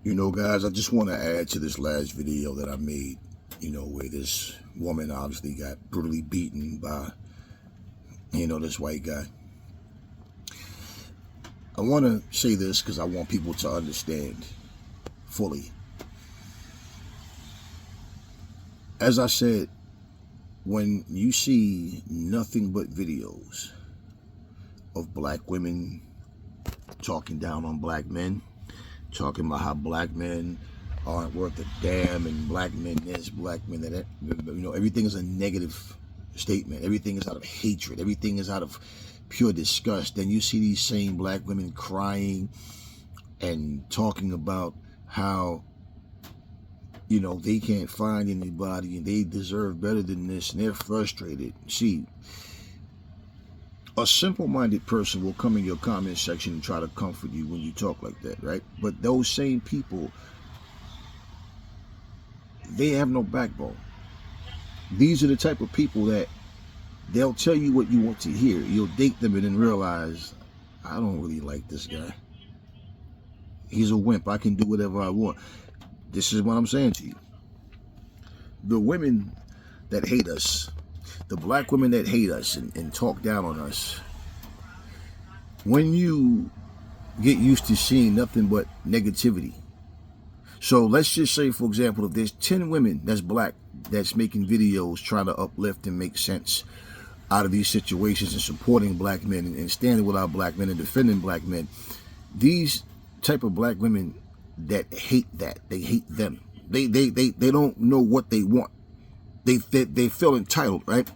You know, guys, I just want to add to this last video that I made, where this woman obviously got brutally beaten by, this white guy. I want to say this because I want people to understand fully. As I said, when you see nothing but videos of black women talking down on black men, talking about how black men aren't worth a damn, and black men this, black men that, everything is a negative statement. Everything is out of hatred. Everything is out of pure disgust. Then you see these same black women crying and talking about how, they can't find anybody and they deserve better than this and they're frustrated. See, a simple-minded person will come in your comment section and try to comfort you when you talk like that, right? But those same people, they have no backbone. These are the type of people that they'll tell you what you want to hear. You'll date them and then realize, I don't really like this guy. He's a wimp. I can do whatever I want. This is what I'm saying to you. The women that hate us, the black women that hate us and talk down on us, when you get used to seeing nothing but negativity. So let's just say, for example, if there's 10 women that's black that's making videos trying to uplift and make sense out of these situations and supporting black men and standing with our black men and defending black men, these type of black women that hate that, they hate them. They don't know what they want. They feel entitled, right?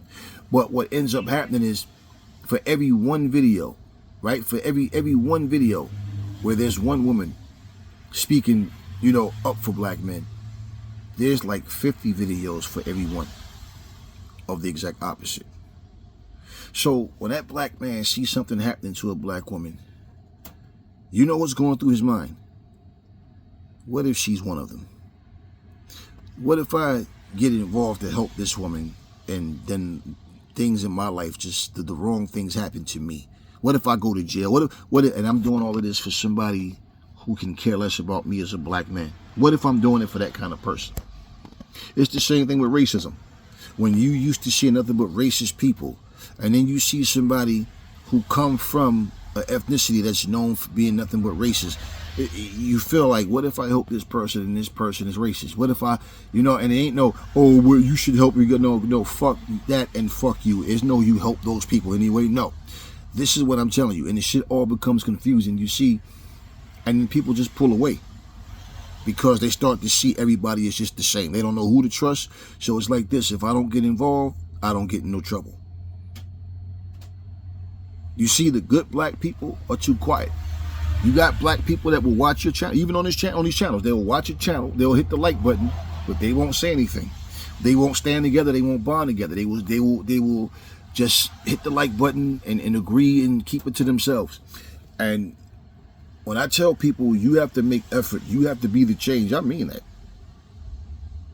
But what ends up happening is, for every one video, right? For every one video where there's one woman speaking, up for black men, there's like 50 videos for every one of the exact opposite. So when that black man sees something happening to a black woman, you know what's going through his mind? What if she's one of them? What if I get involved to help this woman and then things in my life, just the wrong things happen to me? What if I go to jail? What if, and I'm doing all of this for somebody who can care less about me as a black man? What if I'm doing it for that kind of person? It's the same thing with racism. When you used to see nothing but racist people, and then you see somebody who come from an ethnicity that's known for being nothing but racist, you feel like, what if I help this person and this person is racist? What if I, and it ain't no, oh, well, you should help me. No, fuck that and fuck you. It's no, you help those people anyway. No, this is what I'm telling you. And the shit all becomes confusing, you see, and then people just pull away because they start to see everybody is just the same. They don't know who to trust. So it's like this: if I don't get involved, I don't get in no trouble. You see, the good black people are too quiet. You got black people that will watch your channel, even on this channel, on these channels. They will watch your channel. They'll hit the like button, but they won't say anything. They won't stand together. They won't bond together. They will just hit the like button and agree and keep it to themselves. And when I tell people you have to make effort, you have to be the change, I mean that.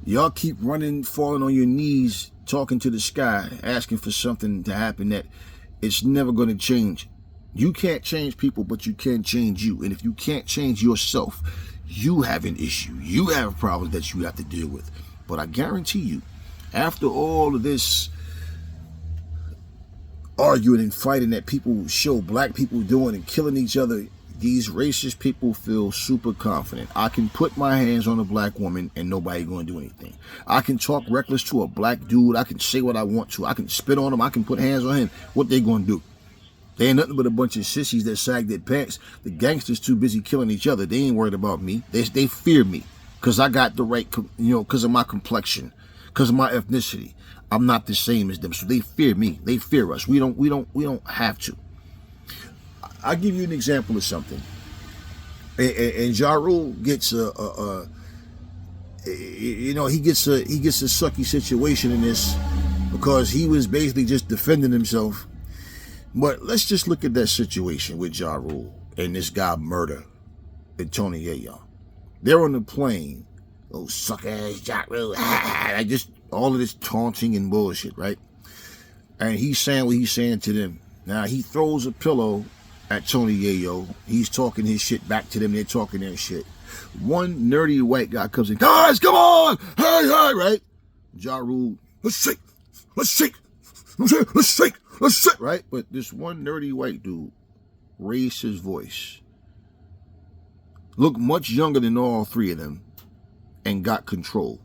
Y'all keep running, falling on your knees, talking to the sky, asking for something to happen that it's never going to change. You can't change people, but you can change you. And if you can't change yourself, you have an issue. You have problems that you have to deal with. But I guarantee you, after all of this arguing and fighting that people show black people doing and killing each other, these racist people feel super confident. I can put my hands on a black woman and nobody going to do anything. I can talk reckless to a black dude. I can say what I want to. I can spit on him. I can put hands on him. What they going to do? They ain't nothing but a bunch of sissies that sag their pants. The gangsters too busy killing each other. They ain't worried about me. They fear me because I got the right, because of my complexion, because of my ethnicity. I'm not the same as them, so they fear me. They fear us. We don't have to. I'll give you an example of something. And Ja Rule gets he gets a sucky situation in this because he was basically just defending himself. But let's just look at that situation with Ja Rule and this guy Murder and Tony Yayo. They're on the plane. Oh, suck ass Ja Rule. Just all of this taunting and bullshit, right? And he's saying what he's saying to them. Now he throws a pillow at Tony Yayo. He's talking his shit back to them. They're talking their shit. One nerdy white guy comes in, guys, come on, hey, right? Ja Rule, let's shake, let's shake, let's shake, let's shake, right? But this one nerdy white dude raised his voice, looked much younger than all three of them, and got control,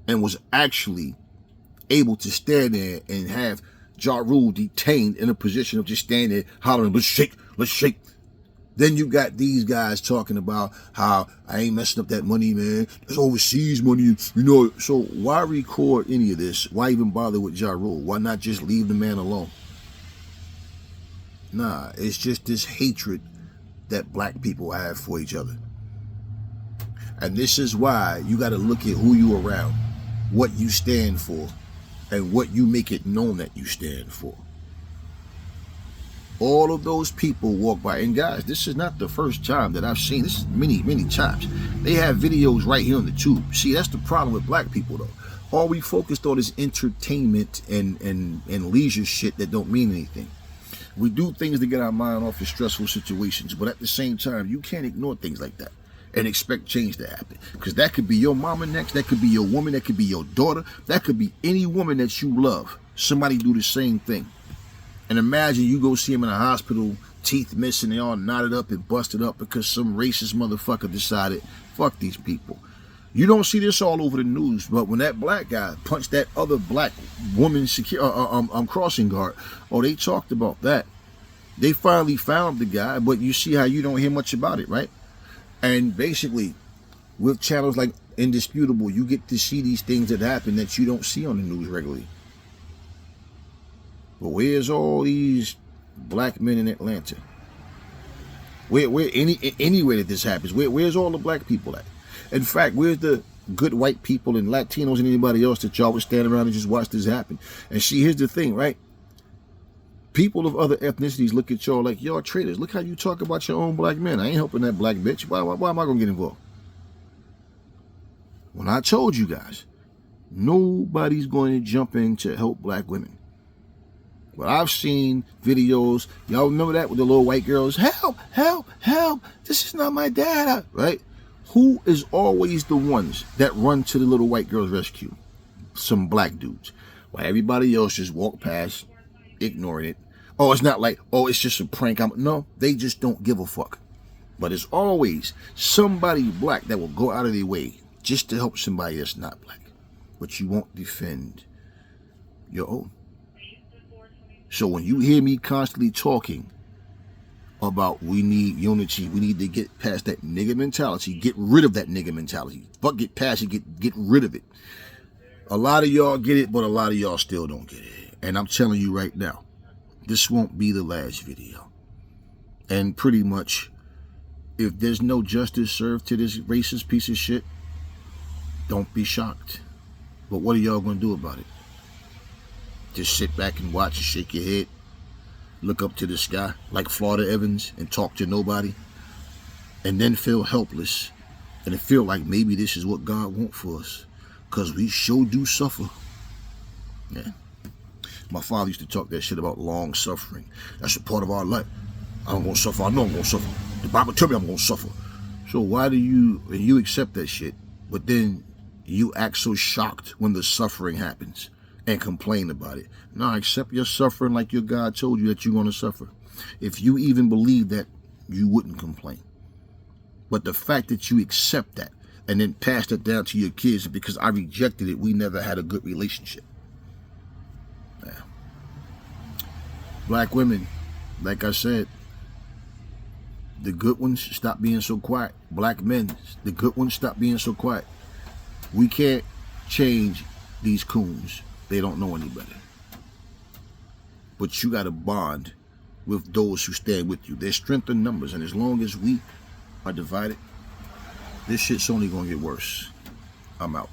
and was actually able to stand there and have Ja Rule detained in a position of just standing there hollering, let's shake, let's shake. Then you got these guys talking about how I ain't messing up that money, man. That's overseas money, you know. So why record any of this? Why even bother with Ja Rule? Why not just leave the man alone? Nah, it's just this hatred that black people have for each other. And this is why you got to look at who you around, what you stand for, and what you make it known that you stand for. All of those people walk by. And guys, this is not the first time that I've seen this. Many, many times. They have videos right here on the tube. See, that's the problem with black people, though. All we focused on is entertainment and leisure shit that don't mean anything. We do things to get our mind off of stressful situations, but at the same time, you can't ignore things like that and expect change to happen. Because that could be your mama next, that could be your woman, that could be your daughter, that could be any woman that you love. Somebody do the same thing. And imagine you go see him in a hospital, teeth missing, they all knotted up and busted up because some racist motherfucker decided, fuck these people. You don't see this all over the news, but when that black guy punched that other black woman crossing guard, oh, they talked about that. They finally found the guy, but you see how you don't hear much about it, right? And basically, with channels like Indisputable, you get to see these things that happen that you don't see on the news regularly. But where's all these black men in Atlanta? Anywhere that this happens, where's all the black people at? In fact, where's the good white people and Latinos and anybody else that y'all would stand around and just watch this happen? And see, here's the thing, right? People of other ethnicities look at y'all like, y'all traitors. Look how you talk about your own black men. I ain't helping that black bitch. Why am I going to get involved? When I told you guys, nobody's going to jump in to help black women. But I've seen videos, y'all remember that with the little white girls, help, help, help, this is not my dad, right? Who is always the ones that run to the little white girl's rescue? Some black dudes. While everybody else just walk past, ignoring it. Oh, it's not like, oh, it's just a prank. No, they just don't give a fuck. But it's always somebody black that will go out of their way just to help somebody that's not black. But you won't defend your own. So when you hear me constantly talking about we need unity, we need to get past that nigga mentality, get rid of that nigga mentality. Fuck, get past it, get rid of it. A lot of y'all get it, but a lot of y'all still don't get it. And I'm telling you right now, this won't be the last video. And pretty much, if there's no justice served to this racist piece of shit, don't be shocked. But what are y'all gonna do about it? Just sit back and watch and shake your head, look up to the sky like Florida Evans and talk to nobody, and then feel helpless and feel like maybe this is what God wants for us, because we sure do suffer. Yeah. My father used to talk that shit about long suffering. That's a part of our life. I'm gonna suffer. I know I'm gonna suffer. The Bible tell me I'm gonna suffer. So why do you accept that shit, but then you act so shocked when the suffering happens and complain about it? No, accept your suffering like your God told you that you're going to suffer. If you even believe that, you wouldn't complain. But the fact that you accept that and then pass that down to your kids, because I rejected it, we never had a good relationship. Yeah. Black women, like I said, the good ones, stop being so quiet. Black men, the good ones, stop being so quiet. We can't change these coons. They don't know any better. But you got to bond with those who stand with you. There's strength in numbers, and as long as we are divided, this shit's only going to get worse. I'm out.